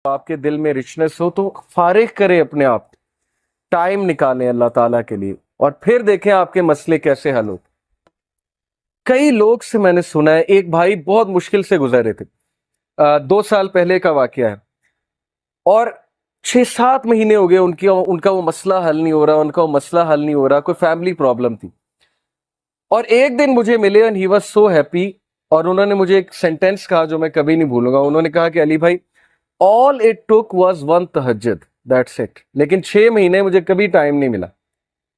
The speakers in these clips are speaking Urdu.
آپ کے دل میں رچنس ہو تو فارغ کریں اپنے آپ، ٹائم نکالیں اللہ تعالیٰ کے لیے، اور پھر دیکھیں آپ کے مسئلے کیسے حل ہوتے۔ کئی لوگ سے میں نے سنا ہے، ایک بھائی بہت مشکل سے گزرے تھے، 2 سال پہلے کا واقعہ ہے، اور 6-7 مہینے ہو گئے ان کا وہ مسئلہ حل نہیں ہو رہا، ان کا وہ مسئلہ حل نہیں ہو رہا، کوئی فیملی پرابلم تھی۔ اور ایک دن مجھے ملے and he was so happy، اور انہوں نے مجھے ایک سینٹینس کہا جو میں کبھی نہیں بھولوں گا۔ انہوں نے کہا کہ علی بھائی all it took was one تہجد، that's it، لیکن 6 مہینے مجھے کبھی ٹائم نہیں ملا،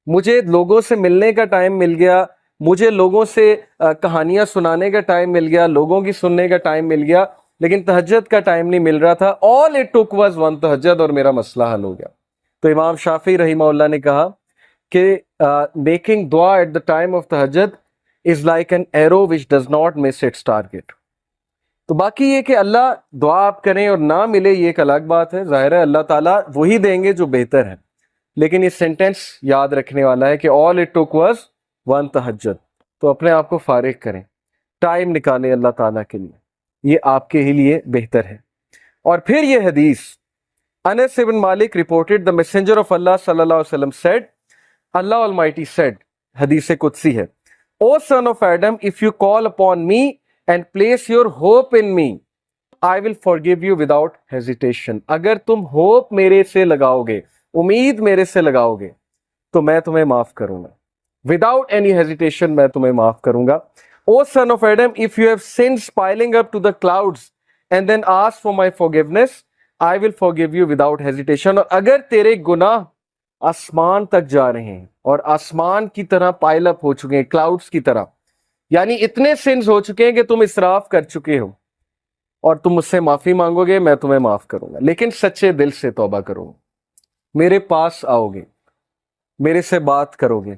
مجھے لوگوں سے ملنے کا ٹائم مل گیا، مجھے لوگوں سے کہانیاں سنانے کا ٹائم مل گیا، لوگوں کی سننے کا ٹائم مل گیا، لیکن تہجد کا ٹائم نہیں مل رہا تھا۔ all it took was one تہجد، اور میرا مسئلہ حل ہو گیا۔ تو امام شافعی رحمہ اللہ نے کہا کہ میکنگ دعا ایٹ دا ٹائم آف تہجد is like an arrow which does not miss its target. تو باقی یہ کہ اللہ دعا آپ کریں اور نہ ملے یہ ایک الگ بات ہے، ظاہر ہے اللہ تعالیٰ وہی دیں گے جو بہتر ہے، لیکن یہ سینٹینس یاد رکھنے والا ہے کہ all it took was one تہجد۔ تو اپنے آپ کو فارغ کریں، ٹائم نکالیں اللہ تعالیٰ کے لیے، یہ آپ کے ہی لیے بہتر ہے۔ اور پھر یہ حدیث، انس بن مالک reported the messenger of Allah صلی اللہ علیہ وسلم said، Allah Almighty said، حدیث قدسی ہے، O son of Adam, if you call upon me and place your hope in me, I will forgive you without hesitation۔ اگر تم ہوپ میرے سے لگاؤ گے، امید میرے سے لگاؤ گے، تو میں تمہیں معاف کروں گا، without any hesitation میں تمہیں معاف کروں گا۔ O son of Adam, if you have sins piling up to the clouds and then ask for my forgiveness, I will forgive you without hesitation۔ اور اگر تیرے گناہ آسمان تک جا رہے ہیں اور آسمان کی طرح پائل اپ ہو چکے ہیں، کلاؤڈز کی طرح، یعنی اتنے سنز ہو چکے ہیں کہ تم اسراف کر چکے ہو، اور تم مجھ سے معافی مانگو گے، میں تمہیں معاف کروں گا، لیکن سچے دل سے توبہ کرو گے، میرے پاس آؤ گے، میرے سے بات کرو گے،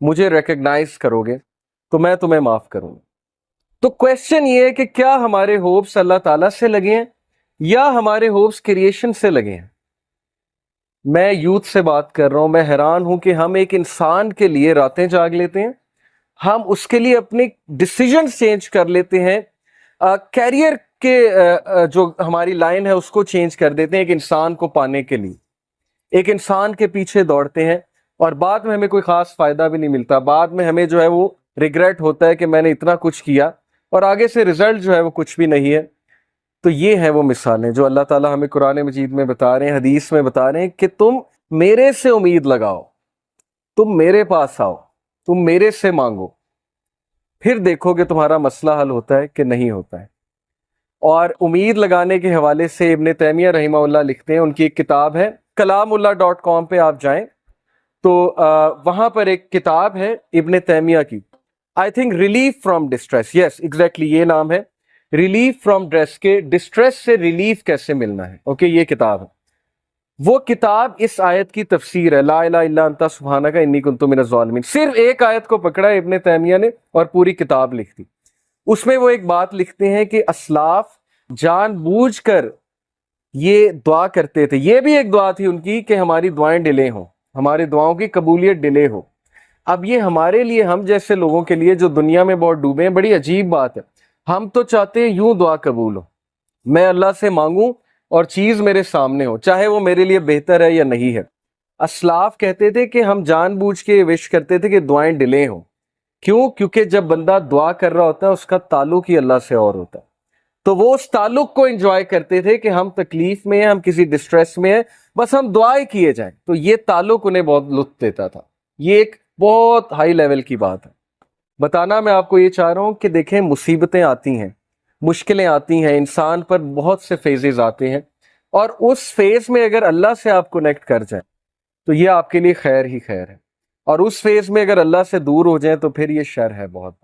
مجھے ریکگنائز کرو گے، تو میں تمہیں معاف کروں گا۔ تو کویسچن یہ ہے کہ کیا ہمارے ہوپس اللہ تعالیٰ سے لگے ہیں یا ہمارے ہوپس کریشن سے لگے ہیں؟ میں یوتھ سے بات کر رہا ہوں، میں حیران ہوں کہ ہم ایک انسان کے لیے راتیں جاگ لیتے ہیں، ہم اس کے لیے اپنے ڈیسیجنز چینج کر لیتے ہیں، کیریئر کے جو ہماری لائن ہے اس کو چینج کر دیتے ہیں ایک انسان کو پانے کے لیے، ایک انسان کے پیچھے دوڑتے ہیں، اور بعد میں ہمیں کوئی خاص فائدہ بھی نہیں ملتا، بعد میں ہمیں جو ہے وہ ریگریٹ ہوتا ہے کہ میں نے اتنا کچھ کیا اور آگے سے رزلٹ جو ہے وہ کچھ بھی نہیں ہے۔ تو یہ ہیں وہ مثالیں جو اللہ تعالیٰ ہمیں قرآن مجید میں بتا رہے ہیں، حدیث میں بتا رہے ہیں کہ تم میرے سے امید لگاؤ، تم میرے پاس آؤ، تم میرے سے مانگو، پھر دیکھو کہ تمہارا مسئلہ حل ہوتا ہے کہ نہیں ہوتا ہے۔ اور امید لگانے کے حوالے سے ابن تیمیہ رحمہ اللہ لکھتے ہیں، ان کی ایک کتاب ہے kalamullah.com پہ آپ جائیں تو وہاں پر ایک کتاب ہے ابن تیمیہ کی، I think relief from distress, yes exactly یہ نام ہے، ریلیف فرام ڈسٹریس سے ریلیف کیسے ملنا ہے، اوکے یہ کتاب ہے۔ وہ کتاب اس آیت کی تفسیر ہے، لا الہ الا انت سبحانک انی کنت من الظالمین، صرف ایک آیت کو پکڑا ہے ابن تیمیہ نے اور پوری کتاب لکھ دی۔ اس میں وہ ایک بات لکھتے ہیں کہ اسلاف جان بوجھ کر یہ دعا کرتے تھے، یہ بھی ایک دعا تھی ان کی کہ ہماری دعائیں ڈیلے ہوں، ہماری دعاؤں کی قبولیت ڈیلے ہو۔ اب یہ ہمارے لیے، ہم جیسے لوگوں کے لیے جو دنیا میں بہت ڈوبے ہیں، بڑی عجیب بات ہے۔ ہم تو چاہتے ہیں یوں دعا قبول ہو، میں اللہ سے مانگوں اور چیز میرے سامنے ہو، چاہے وہ میرے لیے بہتر ہے یا نہیں ہے۔ اسلاف کہتے تھے کہ ہم جان بوجھ کے وش کرتے تھے کہ دعائیں ڈیلے ہوں، کیوں؟ کیونکہ جب بندہ دعا کر رہا ہوتا ہے اس کا تعلق ہی اللہ سے اور ہوتا ہے، تو وہ اس تعلق کو انجوائے کرتے تھے کہ ہم تکلیف میں ہیں، ہم کسی ڈسٹریس میں ہیں، بس ہم دعائیں کیے جائیں، تو یہ تعلق انہیں بہت لطف دیتا تھا۔ یہ ایک بہت ہائی لیول کی بات ہے۔ بتانا میں آپ کو یہ چاہ رہا ہوں کہ دیکھیں مصیبتیں آتی ہیں، مشکلیں آتی ہیں، انسان پر بہت سے فیزز آتے ہیں، اور اس فیز میں اگر اللہ سے آپ کنیکٹ کر جائیں تو یہ آپ کے لیے خیر ہی خیر ہے، اور اس فیز میں اگر اللہ سے دور ہو جائیں تو پھر یہ شر ہے بہت۔